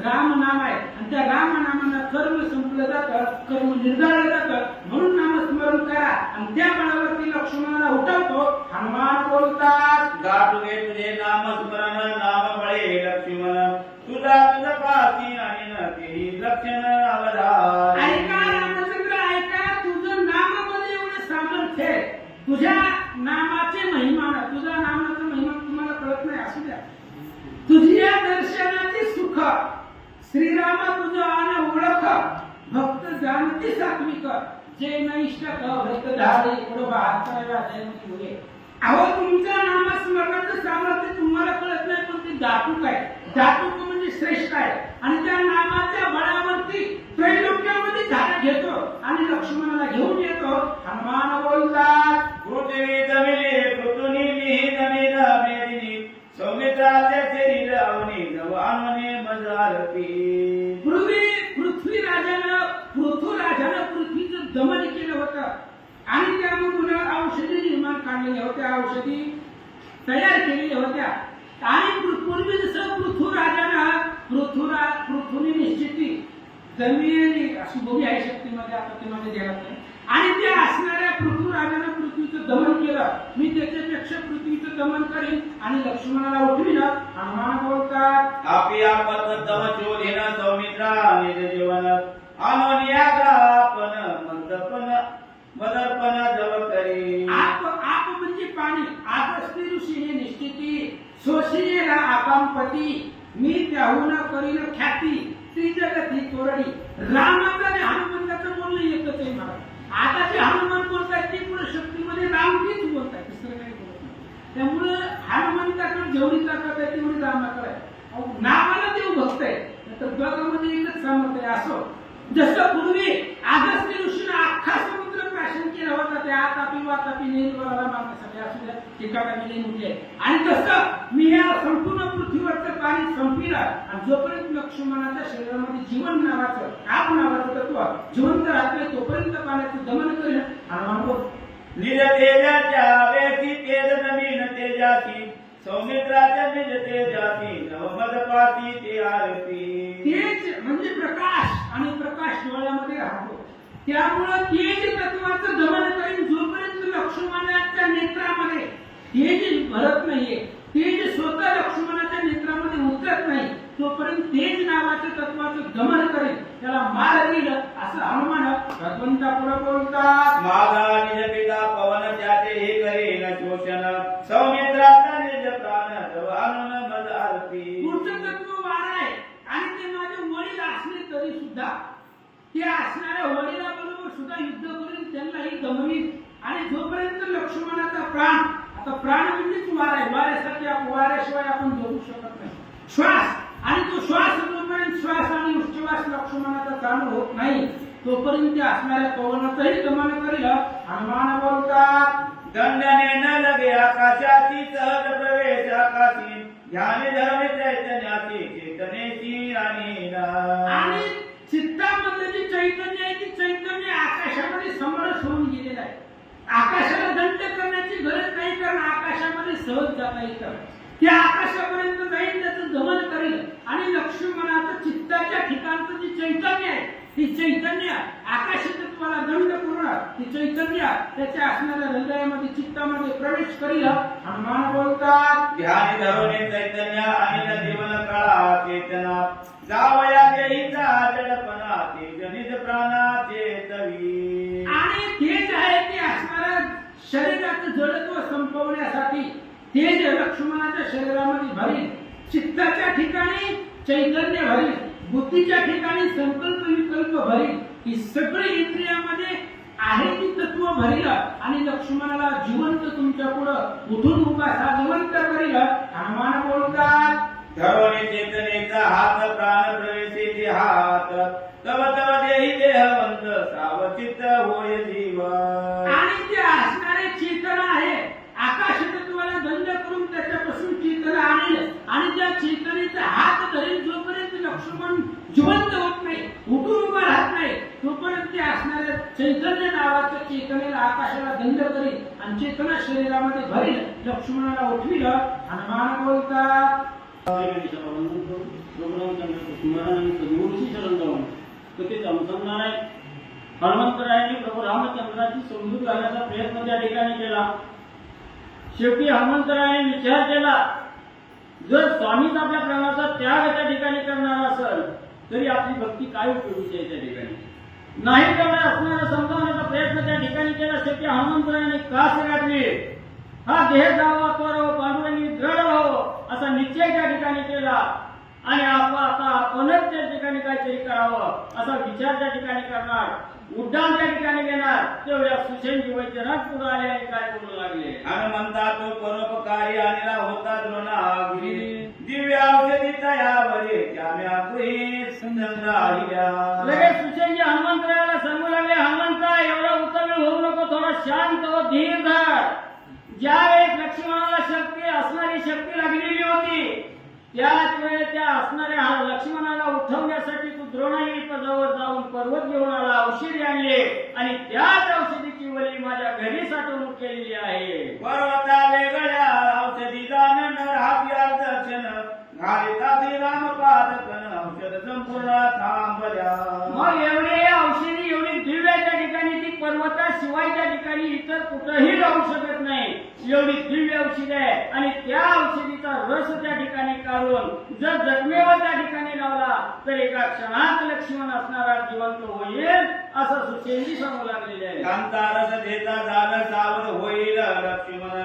रामनाम आहे. आणि त्या रामनामानं कर्म संपलं जातं, कर्म निर्धारलं जातं. म्हणून नामस्मरण करा. आणि त्या बळावरती लक्ष्मणाला उठवतो. हनुमान बोलतात गाठू घे तुझे नामस्मरण नाम बळे लक्ष्मण. तुझा पासी आणि न केली लक्षण अवधान. ऐका रामचंद्र ऐका, तुझं नामामध्ये एवढं सामर्थ्य आहे. तुझ्या नामाचे महिमा, तुझ्या नामाचा महिमा तुम्हाला कळत नाही असू द्या. तुझ्या दर्शनाचे सुख श्रीरामा तुझं आन ओळख. भक्त जाणती सात्विक जे नैष्ठ भक्त धाडे पुढं 72व्या अध्यायामध्ये होते. अहो तुमच्या नामस्मरणाचं सामर्थ्य तुम्हाला कळत नाही, पण ते दाटूक आहे. दाटूक म्हणजे श्रेष्ठ आहे. आणि त्या नामाच्या बळावरती त्रैलोक्यामध्ये धाड घेतो आणि लक्ष्मणाला घेऊन येतो. हनुमान बोलतात पृथ्वी जमिले पृथुनी मिही जमीन मेदिनी. सौमित्राच्या शरीर अवनी जवाने मजारती. पृथ्वी राजानं पृथ्वीचं दमन केलं होतं. आणि त्यामधून औषधी निर्माण काढलेल्या होत्या, औषधी तयार केलेल्या होत्या. आणि पूर्वी जसं पृथ्वीने निश्चिती जमिनी अशी भूमी आहे शक्तीमध्ये आपत्तीमध्ये द्यायला नाही. आणि त्या असणाऱ्या पृथ्वीराजानं पृथ्वीचं दमन केलं. मी त्याच्यापेक्षा पृथ्वीचं दमन करीन आणि लक्ष्मणाला उठविन. हनुमान बोलतात आपी आपत तव शोधेन सौमित्रा निज जीवन. अनुन्याग्रापन मदर्पण जव करी. आप म्हणजे पाणी. आपस्ती ऋषीने निश्चिती शोषिलेला आपांपती. मी त्याहून करीन ख्याती त्रिजगती तोरडी. रामाचं आणि हनुमंताचं बोलणं एकच आहे मला. आता जे हनुमान बोलतात ते पुढे शक्तीमध्ये राम तीच बोलतात, दुसरं काही बोलत नाही. त्यामुळं हनुमंताकडे जेवढी ताकद आहे तेवढी रामाकडे आहे. नावाला देव भक्त आहे, तर जगामध्ये एकच सामर्थ्य आहे. असो जसं पूर्वी अगस्त्य ऋषीने अख्खा समुद्र प्राशन केला होता, त्या आतापी वातापी नेलवराला मारण्यासाठी असू द्या ठिकाणी मुले. आणि तसं मी या संपूर्ण पृथ्वीवरचं पाणी संपविलं. आणि जोपर्यंत लक्ष्मणाच्या शरीरामध्ये जीवन नावाचं आप नावाचं तत्व जिवंत राहते तोपर्यंत पाण्याचं दमन करेल. हनुमान निज तेजाच्या वेती तेज जमीन तेजाती. सौमित्राच्या निज तेजाती नवमदपाती ते आरती. तेज म्हणजे प्रकाश आणि प्रकाश डोळ्यामध्ये राहतो. त्यामुळं तेज तत्वाचं दमन करीन. जोपर्यंत लक्ष्मणाच्या नेत्रामध्ये तेज भरत नाहीये, तेज स्वतः लक्ष्मणाच्या नेत्रामध्ये उतरत नाही, तोपर्यंत तेज नावाच्या तत्वाचं दमन करेल, त्याला मार देईल. असं हनुमान भगवंता पुढे बोलतात. माझा निज पिता पवन त्याचे हे करेन शोषण. सौमित्राचा निज प्राण जवान मज आरती. पुढचं तत्व वार आहे. आणि ते माझे वडील असले तरी सुद्धा ते असणाऱ्या वडिलाबरोबर सुद्धा युद्ध करून त्यांनाही दमवीन. आणि जोपर्यंत लक्ष्मणाचा प्राण, आता प्राण म्हणजेच वार आहे. वाऱ्याशिवाय आपण जगू शकत नाही. श्वास, आणि तो श्वास जोपर्यंत श्वास आणि उच्छ्वास लक्ष्मणाचा चालू होत नाही तोपर्यंत ते असणाऱ्या पवनाचंही दमन करेल. हनुमान बोलतात गंगाने न लगे आकाशाची सहज प्रवेश आकाशी. ध्यान धर्म चैतन्याची चेतनेची आणि चित्तामधलं जे चैतन्य आहे ते चैतन्य आकाशामध्ये समरस होऊन गेलेलं आहे. आकाशाला दंड करण्याची गरज नाही, कारण आकाशामध्ये सहज जाता येतं. त्या आकाशापर्यंत जाईल, त्याचं दमन करेल. आणि लक्ष्मणाचं चित्ताच्या ठिकाणचं जे चैतन्य आहे ते चैतन्य आकाश तत्वाला दंड करून ते चैतन्य त्याच्या असणाऱ्या हृदयामध्ये चित्तामध्ये प्रवेश करील. हनुमान बोलतात ध्यान धरून चैतन्य आणि जीवन काळा चेतना. जावया देईचा जडपणा ते जनित प्राणाचे तवी. आणि तेज आहे ते असणारा शरीराचं जडत्व संपवण्यासाठी तेज लक्ष्मणाच्या शरीरामध्ये भरील, चित्ताच्या ठिकाणी चैतन्य भरील, बुद्धीच्या ठिकाणी संकल्प विकल्प भरील, ही सगळी इंद्रियामध्ये आहे ती तत्व भरील आणि लक्ष्मणाला जिवंत तुमच्या पुढं उठून उभा जिवंत करील. हनुमान बोलतात धरोनी चेतनेचा हात प्राण प्रवेशेचे हात तव तव देही देहवंत सावचित्त होय जीवन. आणि ते असणारे चेतन आहे आकाश तत्वाला बंद करून त्याच्यापासून चेतन आणेल आणि त्या चेतनेचा हात धरील जोपर्यंत लक्ष्मण जिवंत होत नाही, उठून उभा राहत नाही, तोपर्यंत ते असणाऱ्या चैतन्य नावाच्या चेतनेला आकाशाला बंद करील आणि चेतना शरीरामध्ये भरील, लक्ष्मणाला उठविल. हनुमान बोलतात हनुमंतरायांनी प्रभू रामचंद्राची समजूत घालण्याचा प्रयत्न त्या ठिकाणी केला. शेवटी हनुमंतरायांनी विचार केला, जर स्वामीच आपल्या प्राणाचा त्याग त्या ठिकाणी करणार असेल तरी आपली भक्ती काय उपयोगीची आहे त्या ठिकाणी. नाही तेवढा असणारा समजावण्याचा प्रयत्न त्या ठिकाणी केला. शेवटी हनुमंतरायांनी कास घातली, हा देह जावा त्वरो पांडुरंगी दृढ व्हावं असा निश्चय त्या ठिकाणी केला आणि आता आपणच त्या ठिकाणी काहीतरी करावं असा विचार त्या ठिकाणी करणार, उड्डाण त्या ठिकाणी घेणार. तेवढ्या सुशेनजी वैद्यनाथ पुढे आले आणि काय बोलू लागले. हनुमंता तो परोपकारी आणला होता द्रोणागिरी, दिव्य औषधी तयावरे जाम्या गृही सुंदराहिल्या. लगेच सुशेनजी हनुमंतरायाला सांगू लागले, हनुमंता एवढा उतावीळ होऊ नको, थोडा शांत हो, धीर धर. ज्यावेळेस लक्ष्मणाला असणारी शक्ती लागलेली होती त्याच वेळेस त्या असणाऱ्या लक्ष्मणाला उठवण्यासाठी तू द्रोणागिरी जवळ जाऊन पर्वत घेऊन आला, औषधी आणले आणि त्याच औषधीची वल्ली माझ्या घरी साठवणूक केलेली आहे. पर्वता वेगळ्या औषधी जाणन राहती दर्शन घालिताती रामपादकन औषध संपूर्ण थांबल्या. मग एवढे औषधी एवढी दिव्य त्या ठिकाणी ती पर्वताशिवाय त्या ठिकाणी इतर कुठेही राहू शकत नाही. एवढी दिव्य औषध आहे आणि त्या औषधीचा रस त्या ठिकाणी काढून जर जखमेवर त्या ठिकाणी लावला तर एका क्षणात लक्ष्मण असणारा जिवंत होईल असं सुशेनजी सांगू लागलेले आहे. कांता रस देता झालं सावध होईल लक्ष्मण,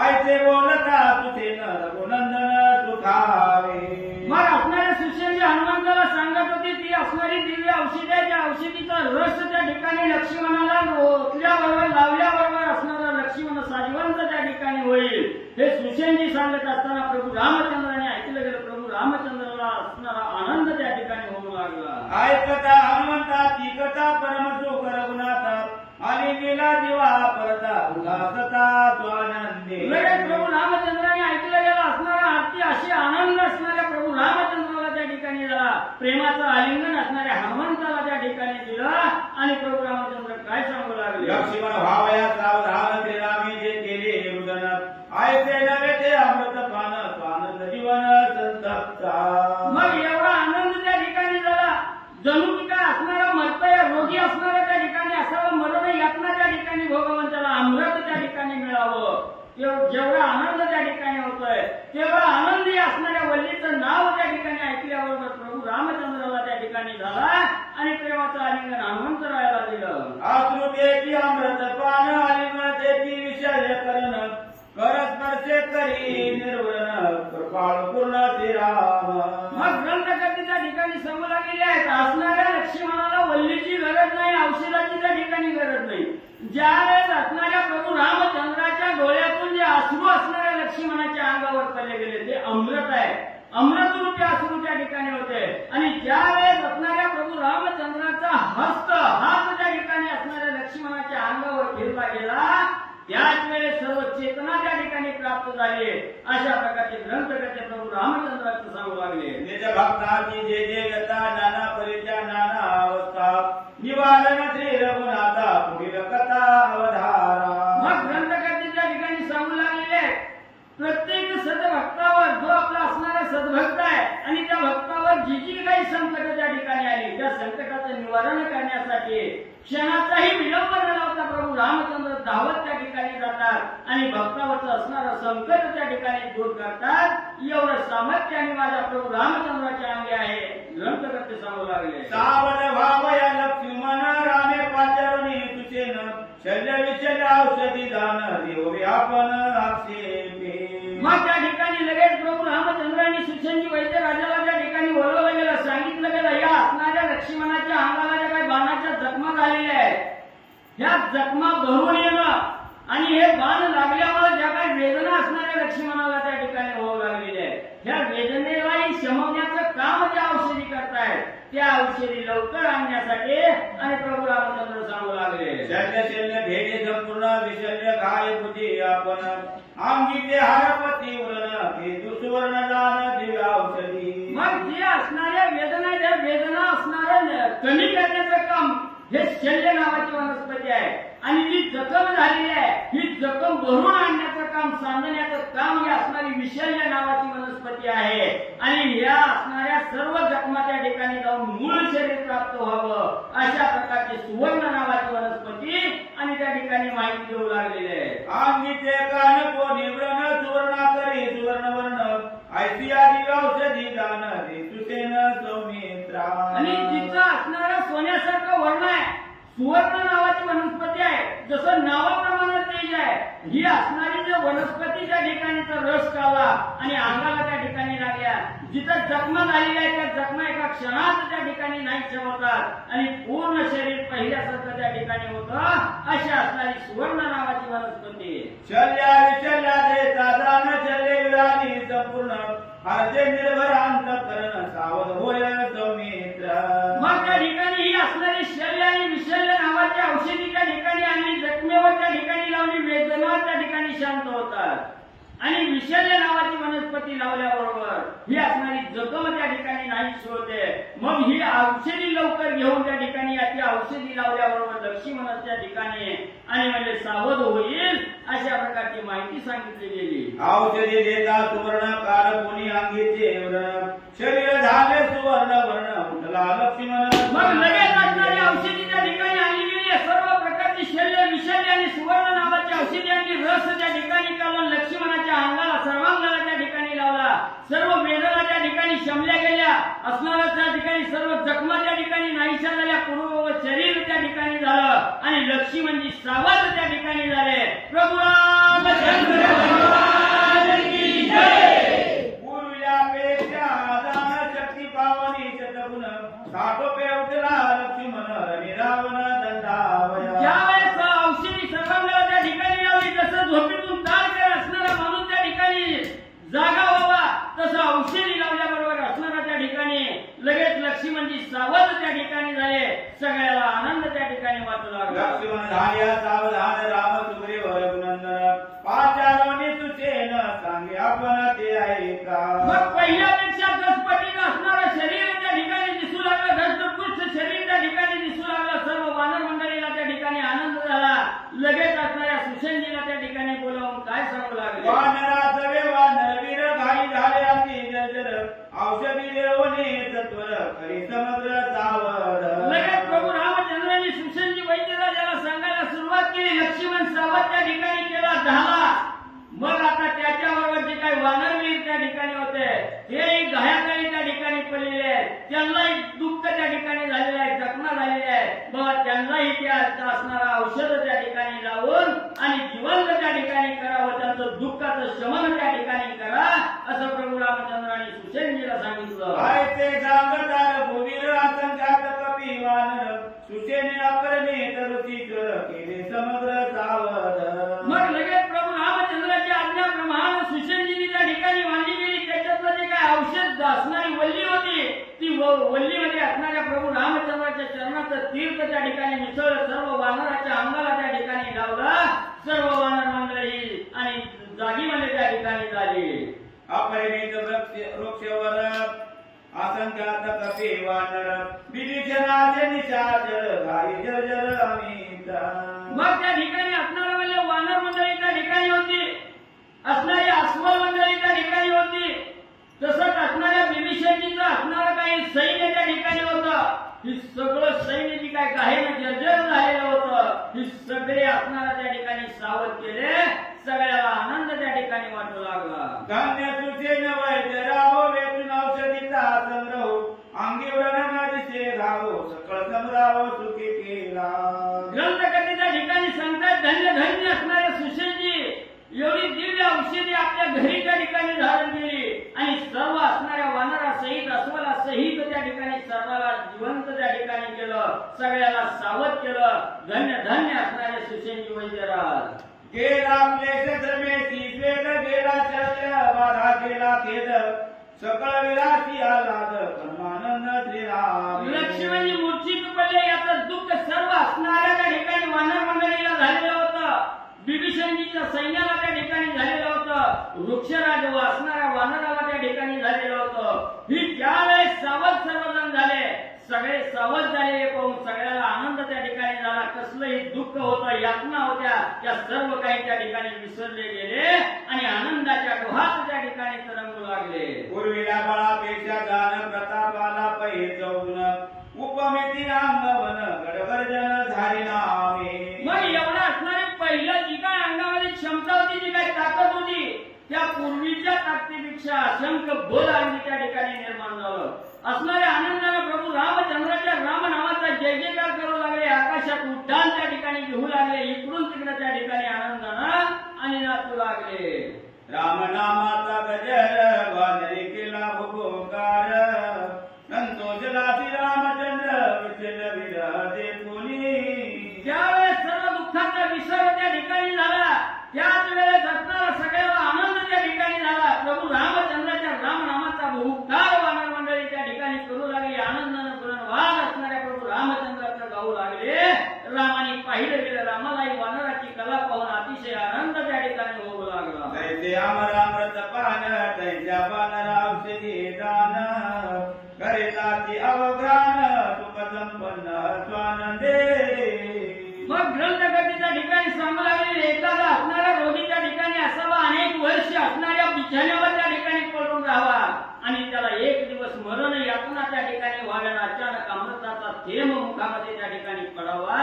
आयचे बोलता तुझे न रघुनंदन सुखावे. मग असणाऱ्या सुशेनजी हनुमंताला सांगत होती ती असणारी दिव्य औषध आहे, त्या औषधीचा रस त्या ठिकाणी लक्ष्मणाला ओतल्याबरोबर लावल्याबरोबर असणारा लक्ष्मण साजिवंत त्या ठिकाणी होईल. हे सुशेनजी सांगत असताना प्रभू रामचंद्राने ऐकलं गेलं. प्रभू रामचंद्राला असणारा आनंद त्या ठिकाणी होऊ लागला. ऐकता हनुमंता ती कथा परम सुख रघुनाथ, आणि गेला दिवा परता उदासता स्वानंदे. लगेच प्रभू रामचंद्राने ऐकलं गेलं असणारा आरती अशी आनंद असणाऱ्या प्रभू रामचंद्राला त्या ठिकाणी झाला. प्रेमाचं आलिंगन असणाऱ्या हनुमंताला त्या ठिकाणी दिलं आणि प्रभू रामचंद्र काय सांगू लागले. लक्ष्मण भावया सावधान ते रामी जे केले रुदन, आयते नव्हे ते अमृत पान स्वानंद जीवन संतप्ता. मग एवढा आनंद त्या ठिकाणी झाला जणू की काय असणारा मरतय रोगी असणारा त्या ठिकाणी असावं, मरण यातना त्या ठिकाणी भगवंताला अमृत त्या ठिकाणी मिळावं. जेवढा आनंद त्या ठिकाणी होतोय तेवढा आनंदी असणाऱ्या वल्लीचं नाव त्या ठिकाणी ऐकल्याबरोबर प्रभू रामचंद्राला त्या ठिकाणी झाला आणि प्रेमाचं आलिंगन हनुमंतरायाला दिलं. आश्रुतेची अमृत पान आलिंगनाची विषय करण, कर स्पर्शे करी निर्वरण कृपाळ पूर्ण श्रीराम. मग ग्रंथकर्ते त्या ठिकाणी सांगू लागलेले आहेत असणाऱ्या लक्ष्मणाला वल्लीची गरज नाही, औषधाची त्या ठिकाणी गरज नाही. ज्यावेळेस असणाऱ्या प्रभू रामचंद्राच्या डोळ्यातून जे अश्रू असणाऱ्या लक्ष्मणाच्या अंगावर पडले गेले ते अमृत आहे, अमृतरूपी अश्रू त्या ठिकाणी होते. आणि ज्यावेळेस असणाऱ्या प्रभू रामचंद्राचा हात त्या ठिकाणी असणाऱ्या लक्ष्मणाच्या अंगावर फिरला गेला त्याच वेळेस सर्व चेतना त्या ठिकाणी प्राप्त झाली. अशा प्रकारचे ग्रंथकर्ते प्रभू रामचंद्राचं सांगू लागले. निज भक्ताची जे जे व्यथा नाना परीच्या नाना अवस्था, निवारण श्री रघुनाथा पुढील कथा अवधारा. मग ग्रंथकर्ते त्या ठिकाणी सांगू लागलेले आहेत प्रत्येक सद्भक्तावर जो आपला असणारा सद्भक्त आहे आणि त्या भक्तावर जी जी काही संकट त्या ठिकाणी आली त्या संकटाचं निवारण करण्यासाठी क्षणाचाही विलंब न लावता प्रभू रामचंद्र धावत त्या ठिकाणी जातात आणि भक्तावरचं असणारं संकट त्या ठिकाणी दूर करतात. एवढं सामर्थ्य आणि माझ्या प्रभू रामचंद्राच्या अंगी आहे. ग्रंथकर्ते सांगू लागले. सावध व्हावया लक्ष्मण रामे पाचारुनी तुझेन शल्य विशल्य औषधी दान देव आपण आक्षेपे. मग त्या ठिकाणी लगेच प्रभू रामचंद्रांनी सुशेंजी वैद्य राजाला त्या ठिकाणी बोलवलं गेलं. सांगितलं गेलं या असणाऱ्या लक्ष्मणाच्या अंगाला ज्या काही बाणाच्या जखमा झालेल्या आहेत ह्या जखमा भरून येणं आणि हे बाण लागल्यामुळे ज्या काही वेदना असणाऱ्या लक्ष्मणाला त्या ठिकाणी होऊ लागलेल्या आहेत ह्या वेदनेलाही शमवण्याचं काम ज्या औषधी करतायत त्या औषधी लवकर आणण्यासाठी आणि प्रभू रामचंद्र सांगू लागले. शल्य शल्य भेटे संपूर्ण विशल्य काय बुद्धी आपण अंगीचे हारपती उरण ते दुसवर्ण दान दिव्य औषधी. मग जे असणाऱ्या वेदना त्या वेदना असणाऱ्या कमी करण्याचं काम हे शल्य नावाची वनस्पती आहे आणि जी जखम झालेली आहे ही जखम भरून आणण्याचं काम सांधण्याचं काम ही असणारी विशल्य नावाची वनस्पती आहे आणि या असणाऱ्या सर्व जखमा त्या ठिकाणी जाऊन मूळ शरीर प्राप्त व्हावं अशा प्रकारची सुवर्ण नावाची वनस्पती आणि त्या ठिकाणी माहिती देऊ लागलेली आहे. अंगीचे कान कोणी व्रण सुवर्ण करी सुवर्ण वर्ण ऐसी आदी औषधी दान दे सुसेन सौमित्रा. आणि जिचं असणारं सोन्यासारखं वर्ण आहे सुवर्ण नावाची वनस्पती आहे जसं नावाप्रमाणे तेज आहे ही असणारी जे वनस्पती त्या ठिकाणीचा रस काढला आणि अंगाला त्या ठिकाणी लागल्या जिथं जखमा झालेल्या आहे त्या जखमा एका क्षणात त्या ठिकाणी नाही होतात आणि पूर्ण शरीर पहिल्यासारखं त्या ठिकाणी होतं अशी असणारी सुवर्ण नावाची वनस्पती. शल्या विशल्या देता दान शल्य विरानी संपूर्ण हरते निर्भरांत करण सावध होय सौमित्र. मग त्या ठिकाणी ही असणारी शल्य आणि विशल्य नावाची औषधी त्या ठिकाणी आणि जखमेवर त्या ठिकाणी लावली वेदना त्या ठिकाणी शांत होतात आणि विशल्य नावाची वनस्पती लावल्याबरोबर ही असणारी जखम त्या ठिकाणी नाहीशी होते. मग ही औषधी लवकर घेऊन त्या ठिकाणी याची औषधी लावल्याबरोबर लक्ष्मण त्या ठिकाणी आणि म्हणजे सावध होईल अशा प्रकारची माहिती सांगितली गेली. औषधी देता सुवर्ण कार कोणी अंगीचे व्रण शरीर झाले सुवर्ण वर्ण उठला लक्ष्मण. मग लगेच असणारी औषधी त्या ठिकाणी आणली गेली. सर्व प्रकारची शल्य विशल्य आणि सुवर्ण नावाची औषधी आणि रस त्या ठिकाणी काढून लक्ष्मणाच्या अंगाला सर्वांगाला त्या ठिकाणी लावला. सर्व वेदना त्या ठिकाणी शमल्या गेल्या असणाऱ्या त्या ठिकाणी सर्व जखमा त्या ठिकाणी नाहीशा झाल्या पूर्व शरीर त्या ठिकाणी झालं आणि लक्ष्मणजी सावध त्या ठिकाणी झाले. प्रभू रामचंद्र की जय. पूर्वीपेक्षा दान शक्ती पावनी शतगुण साठोपे उठला लक्ष्मण रवी रावण दंडावया. ज्यावेळेस औषधी सर्वांगाला त्या ठिकाणी लावली जसं झोपेतून तार कर असणारा माणूस त्या ठिकाणी जागा व्हावा तसं औषधी लावल्याबरोबर असणारा त्या ठिकाणी लगेच लक्ष्मणजी सावध त्या ठिकाणी झाले. सगळ्याला आनंद त्या ठिकाणी वाटू लागला. लक्ष्मण झाल्या सावधान राम सुग्रीव रघुनंदन पाचारोनी सुसेन सांगे आपण ते ऐका. मग पहिल्यापेक्षा 10 पटीने असणारं शरीर त्या ठिकाणी दिसू लागलं. धष्टपुष्ट शरीर त्या ठिकाणी दिसू लागलं. सर्व वानर मंडळीला त्या ठिकाणी आनंद झाला. लगेच असणाऱ्या सुसेनजीला त्या ठिकाणी बोलावून काय सांगू लागले. वानराच वे वानरवीर घाई झाले अति जर्जर औषधी देवने सत्वर खरी समुद्र सावध. लगेच प्रभू रामचंद्रांनी सुशेंजी वैद्यराजाला सांगायला सुरुवात केली. लक्ष्मण सावध त्या ठिकाणी केला झाला. मग आता त्याच्याबरोबर जे काही वानरवीर त्या ठिकाणी होते हे घायाखाली त्या ठिकाणी पडलेले आहेत. त्यांनाही दुःख त्या ठिकाणी झालेलं आहे जखमा झालेल्या आहेत. मग त्यांनाही त्या असणारा औषध त्या ठिकाणी लावून आणि जिवंत त्या ठिकाणी करावं त्यांचं दुःखाचं शमन त्या ठिकाणी करा असं प्रभू रामचंद्रांनी सुशेंजीला सांगितलं. काय ते सांगतार भूवीर असंख्यात कपी वानर सुसेने अकरणे तरुती कर केले समुद्र सावध. मग लगेच प्रभू रामचंद्राच्या आज्ञाप्रमाणे सुशेंजीने त्या ठिकाणी मांडली गेली. त्याच्यातलं जे काय औषध असणारी वल्ली होती ती वल्लीमध्ये असणाऱ्या प्रभू रामचंद्राच्या चरणाचं तीर्थ त्या ठिकाणी मिसळलं. सर्व वानराच्या अंगाला त्या ठिकाणी लावला. सर्व वानर मंडळी आणि जागीमध्ये त्या ठिकाणी झाली. अपरिमित वृक्षवर असंख्यात कपी वानर विभीषणाचे निशाचर घाई जर्जर अमित. मग त्या ठिकाणी असणारं म्हणजे वानर मंडळी त्या ठिकाणी होती. असणारी अस्वल मंडळी त्या ठिकाणी होती. तसंच असणाऱ्या विभीषणजीचं असणारं काही सैन्य त्या ठिकाणी होतं. ही सगळं सैन्य जी काय गाहेनं जर्जर झालेलं होतं ही सगळे असणारा त्या ठिकाणी सावध केले. सगळ्याला आनंद त्या ठिकाणी वाटू लागला. धान्य सुसेन वैद्य राहो वेतून औषधीचा संग्रह अंगी एवढी दिव्य औषधी आपल्या घरी त्या ठिकाणी धारण केली आणि सर्व असणाऱ्या वानरासहित अस्वलासहित त्या ठिकाणी सर्वाला जिवंत त्या ठिकाणी केलं, सगळ्याला सावध केलं. धन्य धन्य असणारे सुसेनजी वैद्यराज. गेला क्लेश श्रमेची स्वेद, गेला शल्य बाधा, गेला खेद सकळ विलासी आलाद, परमानंद श्रीराम. लक्ष्मणजी मूर्छित पडले. याचं दुःख सर्व असणाऱ्या त्या ठिकाणी वानर मंडळीला झालेलं होतं, विभीषणजीच्या सैन्याला त्या ठिकाणी झालेलं होतं, वृक्षराज व असणाऱ्या वानराला त्या ठिकाणी झालेलं होतं. ही त्यावेळेस सावध सर्वजण झाले. सगळे सावध झाले पाहून सगळ्याला आनंद त्या ठिकाणी झाला. कसलंही दुःख होतं, यातना होत्या, त्या सर्व काही त्या ठिकाणी विसरले गेले आणि आनंदाच्या डोहात त्या ठिकाणी तरंगू लागले. पूर्वीला बळापेक्षा दान प्रतापाला पै जाऊन, उपमिती अंगवन गडगर्जन झाली नामे. मग एवढं असणारे पहिलं जी काय अंगामध्ये क्षमता होती, जी काय ताकद होती, त्या पूर्वीच्या ताकदीपेक्षा असंख्य बल आणखी त्या ठिकाणी निर्माण झालं. असणाऱ्या आनंदानं प्रभू रामचंद्राच्या राम नावाचा जय जयकार करू लागले. आकाशात उड्डाण त्या ठिकाणी घेऊ लागले. इकडून तिकडे त्या ठिकाणी आनंदानं आणि नाचू लागले. राम नामाचा गजर वानरी केला भुभुकार, संतोषला रामचंद्र विठ्ठल विराजे कोणी. ज्यावेळेस सर्व दुःखाचा विसर त्या ठिकाणी झाला, त्याच वेळेस असणारा सगळ्याला आनंद त्या ठिकाणी झाला. प्रभू रामचंद्राच्या राम नामाचा बहुकार वानर मंडळी त्या ठिकाणी करू लागली. आनंदानं पुरणवाद असणाऱ्या प्रभू रामचंद्राचं गाऊ लागले. रामाने पाहिलं गेलं, रामालाही वानराची कला पाहून अतिशय आनंद त्या ठिकाणी होऊ लागला. तैसे अमरामृत पान, तैच्या वानरा औषधी दान, करिताची अवघ्राण सुख संपन्न स्वानंदे. मग ग्रंथकर्त्याच्या ठिकाणी सांगू लागले, एखादा असणारा रोगी त्या ठिकाणी असावा, अनेक वर्ष असणाऱ्या बिछाण्यावर त्या ठिकाणी पडून राहावा आणि त्याला एक दिवस मरण यातना त्या ठिकाणी व्हाव्या. अचानक अमृताचा थेंब मुखामध्ये त्या ठिकाणी पडावा.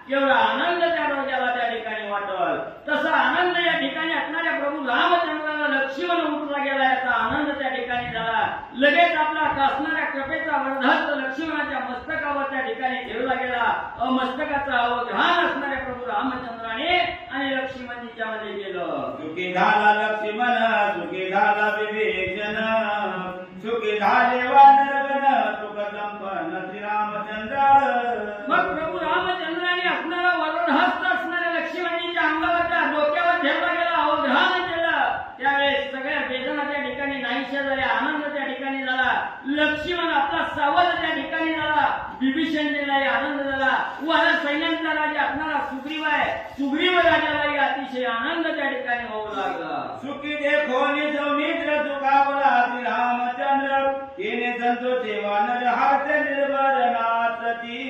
केवढा आनंद त्या रोग्याला त्या ठिकाणी वाटल. तसा आनंद या ठिकाणी असणाऱ्या प्रभू रामचंद्राला लक्ष्मण उठला गेला. याचा आनंद त्या ठिकाणी झाला. लगेच आपला असणाऱ्या कृपेचा वरदहस्त लक्ष्मणाच्या मस्तकावर त्या ठिकाणी ठेवला गेला. मस्तकाचा अवघान असणाऱ्या प्रभू रामचंद्राने आणि लक्ष्मणजीच्या मध्ये गेलं. सुखी झाला लक्ष्मण, सुखी झाला विभीषण, सुखी झाले वानरगण, सुख संपन्न श्रीरामचंद्र. मग प्रभू रामचंद्राने असणारा वरदहस्त असणाऱ्या लक्ष्मणजीच्या अंगावरच्या डोक्यावर ठेवला गेला, अवघान केलं. त्यावेळेस सगळ्या वेदना त्या ठिकाणी नाहीशा झाल्या. आनंद त्या ठिकाणी झाला. लक्ष्मण आपला सावध त्या ठिकाणी झाला. विभीषणजीलाही आनंद झाला. वानर सैन्यांचा राजा असणारा सुग्रीव आहे, सुग्रीव राजालाही अतिशय आनंद त्या ठिकाणी होऊ लागला. सुखी देखोनी सौमित्र, सुखावला श्रीरामचंद्र, येणे संतोषे वानर हात निर्भर नाचती.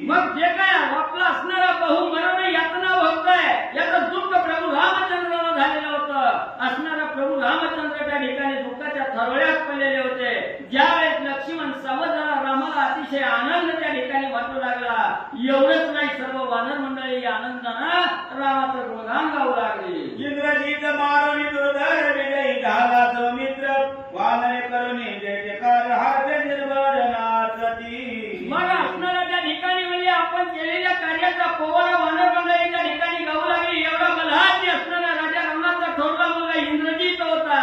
मग जे काय आपला असणारा बहुमरण यातना भोगतोय, याचं दुःख प्रभू रामचंद्राला झालेलं होतं. असणारा प्रभू रामचंद्र त्या ठिकाणी दुःखाच्या थरोळ्यात पडलेले होते. ज्यावेळेस लक्ष्मण सावध झाला, रामाला अतिशय आनंद त्या ठिकाणी वाटू लागला. एवढंच नाही, सर्व वानर मंडळी आनंदानं रामाचं गुणगान गाऊ लागली. इंद्रजीत मारुनी दुर्धर विजयी झाला सौमित्र, वानरे करुणी जय जयकार हात निर्भर नाचती. मग असणाऱ्या त्या ठिकाणी म्हणजे आपण केलेल्या कार्याचा पोवाडा वानर मंडळी त्या ठिकाणी गाऊ लागली. एवढा बलहाती असणारा राजा रावणाचा थोरला मुलगा इंद्रजित होता.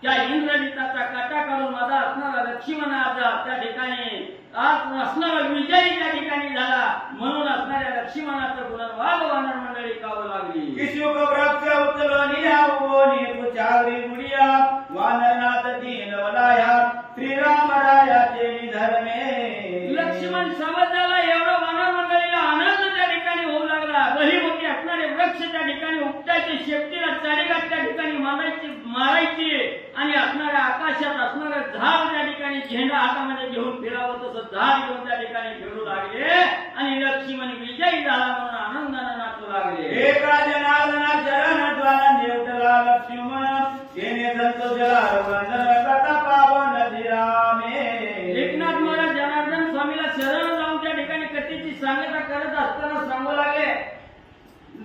त्या इंद्रजिताचा काटा काढून माझा असणारा लक्ष्मणाचा त्या ठिकाणी आज असणारा विजयी त्या ठिकाणी झाला. म्हणून असणाऱ्या लक्ष्मणाचं गुणवाद वानर मंडळी गाऊ लागली. किशुक वृक्ष उचलो नियावोनी पुचावरी मुडिया, वानरनाथ दीन वलाया श्रीरामरायाचे निधर्मे. लक्ष्मण सावध झाला. एवढा वानर मंडळीला आनंद त्या ठिकाणी होऊ लागला. बही मोठी असणारे वृक्ष त्या ठिकाणी उपटायचे, शेपटीला चारेगात त्या ठिकाणी मारायची आणि असणाऱ्या आकाशात असणारं झाड त्या ठिकाणी झेंडा हातामध्ये घेऊन फिरावं तसं झाड घेऊन त्या ठिकाणी फिरू लागले आणि लक्ष्मण विजयी झाला म्हणून आनंदानं नाचू लागले. एका जनार्दना चरण द्वारा निवडला लक्ष्मण, येणे संतोषला वंदन कथा पावन श्रीरामे. एकनाथ महाराज जनार्दन स्वामीला शरण जाऊन त्या ठिकाणी कथेची सांगता करत असताना सांगू लागले,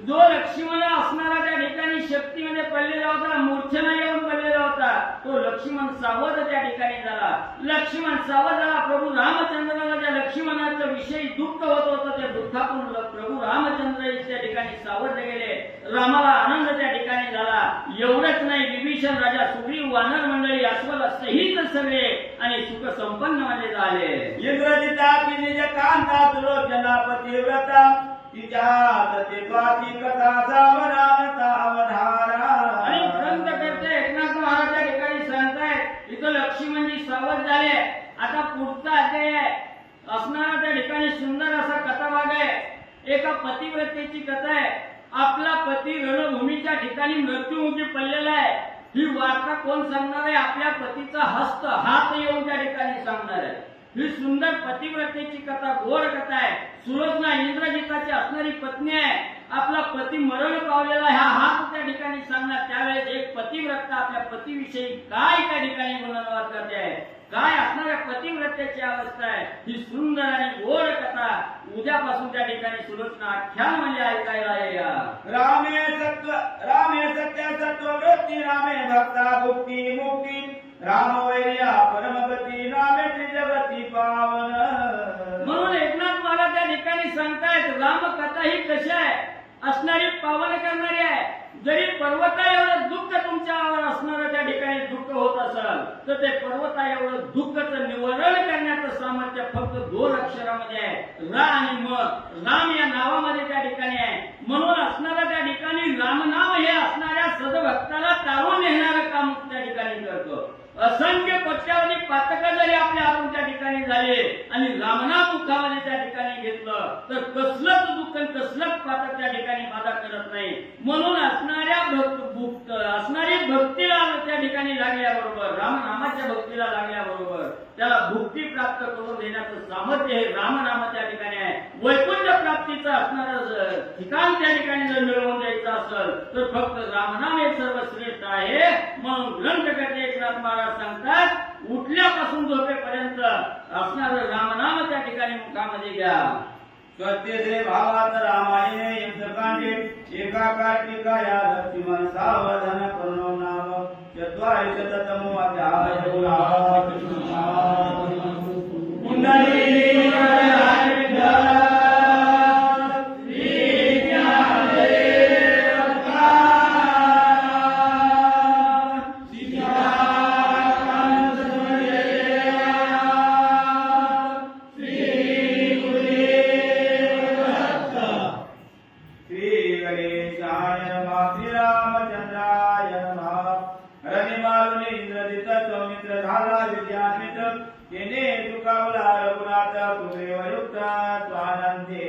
जो लक्ष्मण असणारा त्या ठिकाणी शक्तीमध्ये पडलेला होता, मूर्छना येऊन पडलेला होता, तो लक्ष्मण सावध त्या ठिकाणी झाला. लक्ष्मण सावध झाला. प्रभू रामचंद्राला ज्या लक्ष्मणाच्या विषयी दुःख होत होतं, त्या उत्थापन प्रभू रामचंद्र त्या ठिकाणी सावरले गेले. रामाला आनंद त्या ठिकाणी झाला. एवढंच नाही, विभीषण राजा, सुग्रीव, वानर मंडळी, अस्वल सहित सगळे आणि सुख संपन्न म्हणजे झाले. इंद्रजिता की निज कांता सुलोचना पतिव्रता तिच्या सत्यत्वाची कथा सावधानता अवधारा. आणि ग्रंथ करते एकनाथ महाराज त्या ठिकाणी सांगतायत, इथं लक्ष्मणजी सावध झाले. आता पुढचा अध्याय आहे असणारा त्या ठिकाणी सुंदर असा कथाभाग आहे. एका पतिव्रतेची कथा आहे. आपला पती रणभूमीच्या ठिकाणी मृत्युमुखी पडलेला आहे. ही वार्ता कोण सांगणार आहे? आपल्या पतीचा हात येऊन त्या ठिकाणी सांगणार आहे. ही सुंदर पतिव्रतेची कथा, गोड कथा आहे. सुलोचना इंद्रजिताची असणारी पत्नी आहे. आपला पती मरण पावलेला ह्या हात त्या ठिकाणी सांगणार. त्यावेळेस एक पतिव्रता आपल्या पतीविषयी काय त्या ठिकाणी वर्णन करते आहे, काय असणाऱ्या पतिव्रतेची अवस्था आहे, ही सुंदर आणि गोड कथा उद्यापासून त्या ठिकाणी सुलोचना आख्यान म्हणजे ऐकायला या. रामे सत्य सत्व वृत्ती रामे भक्ता भुक्ती मुक्ती राम वैर्या परमगती रामे त्रिजगती पावन. म्हणून एकनाथ महाराज त्या ठिकाणी सांगतायत, राम कथा ही कशी आहे, असणारी पावन करणारी आहे. जरी पर्वता एवढं दुःख तुमच्यावर असणारं त्या ठिकाणी दुःख होत असेल तर ते पर्वता एवढं दुःखाचं निवारण करण्याचं सामर्थ्य फक्त 2 अक्षरामध्ये आहे, रा आणि म. राम या नावामध्ये त्या ठिकाणी आहे. म्हणून असणारा त्या ठिकाणी रामनाम हे असणाऱ्या सदभक्ताला तारून नेणारं काम त्या ठिकाणी करतो. असंख्य कोट्यावधी पातक जरी आपल्या हातून त्या ठिकाणी झाले आणि रामनाम मुखामध्ये त्या ठिकाणी घेतलं तर कसलंच दुःख, कसलंच पातक त्या ठिकाणी बाधा करत नाही. म्हणून असणारी भक्तीला त्या ठिकाणी लागल्याबरोबर, रामनामाच्या भक्तीला लागल्याबरोबर त्याला भुक्ती प्राप्त करून देण्याचं सामर्थ्य हे रामनाम त्या ठिकाणी आहे. वैकुंठ प्राप्तीचं असणारं ठिकाण त्या ठिकाणी जर मिळवून द्यायचं असेल तर फक्त रामनाम हे सर्वश्रेष्ठ आहे. म्हणून ग्रंथकर्ते एकनाथ महाराज सांगतात, उठल्यापासून झोपेपर्यंत असणारं रामनाम त्या ठिकाणी मुखामध्ये घ्या. सत्यसे भावात रामायणे युद्धकांडे एका कार्तिकाया लक्ष्मण सावधान करुणो नाम चत्वारिशततमो अध्याय. पुंडलीक केने तुकावला रघुनाथ कुबेवयुक्त स्वानंदे.